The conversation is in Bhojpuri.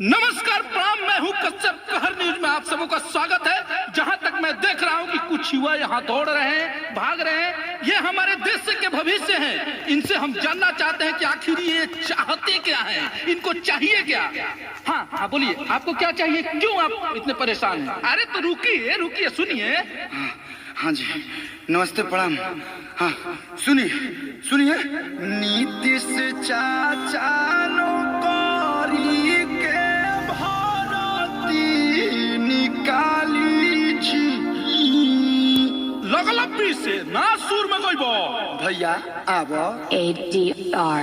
नमस्कार, प्रणाम। मैं हूं कश्यप। कहर न्यूज में आप सबों का स्वागत है। जहां तक मैं देख रहा हूं कि कुछ युवा यहां दौड़ रहे हैं, भाग रहे हैं। ये हमारे देश के भविष्य हैं। इनसे हम जानना चाहते हैं कि आखिर ये चाहते क्या हैं, इनको चाहिए क्या। हाँ हाँ, बोलिए, आपको क्या चाहिए, क्यों आप इतने परेशान हैं? अरे तो रुकिए रुकिए, सुनिए। हाँ जी, नमस्ते, प्रणाम। हाँ, सुनिए सुनिए। नीतीश चाचा नौकरी के भर्ती निकाली जी। लगलब्बी से ना सुर में गइबो भैया आब ADR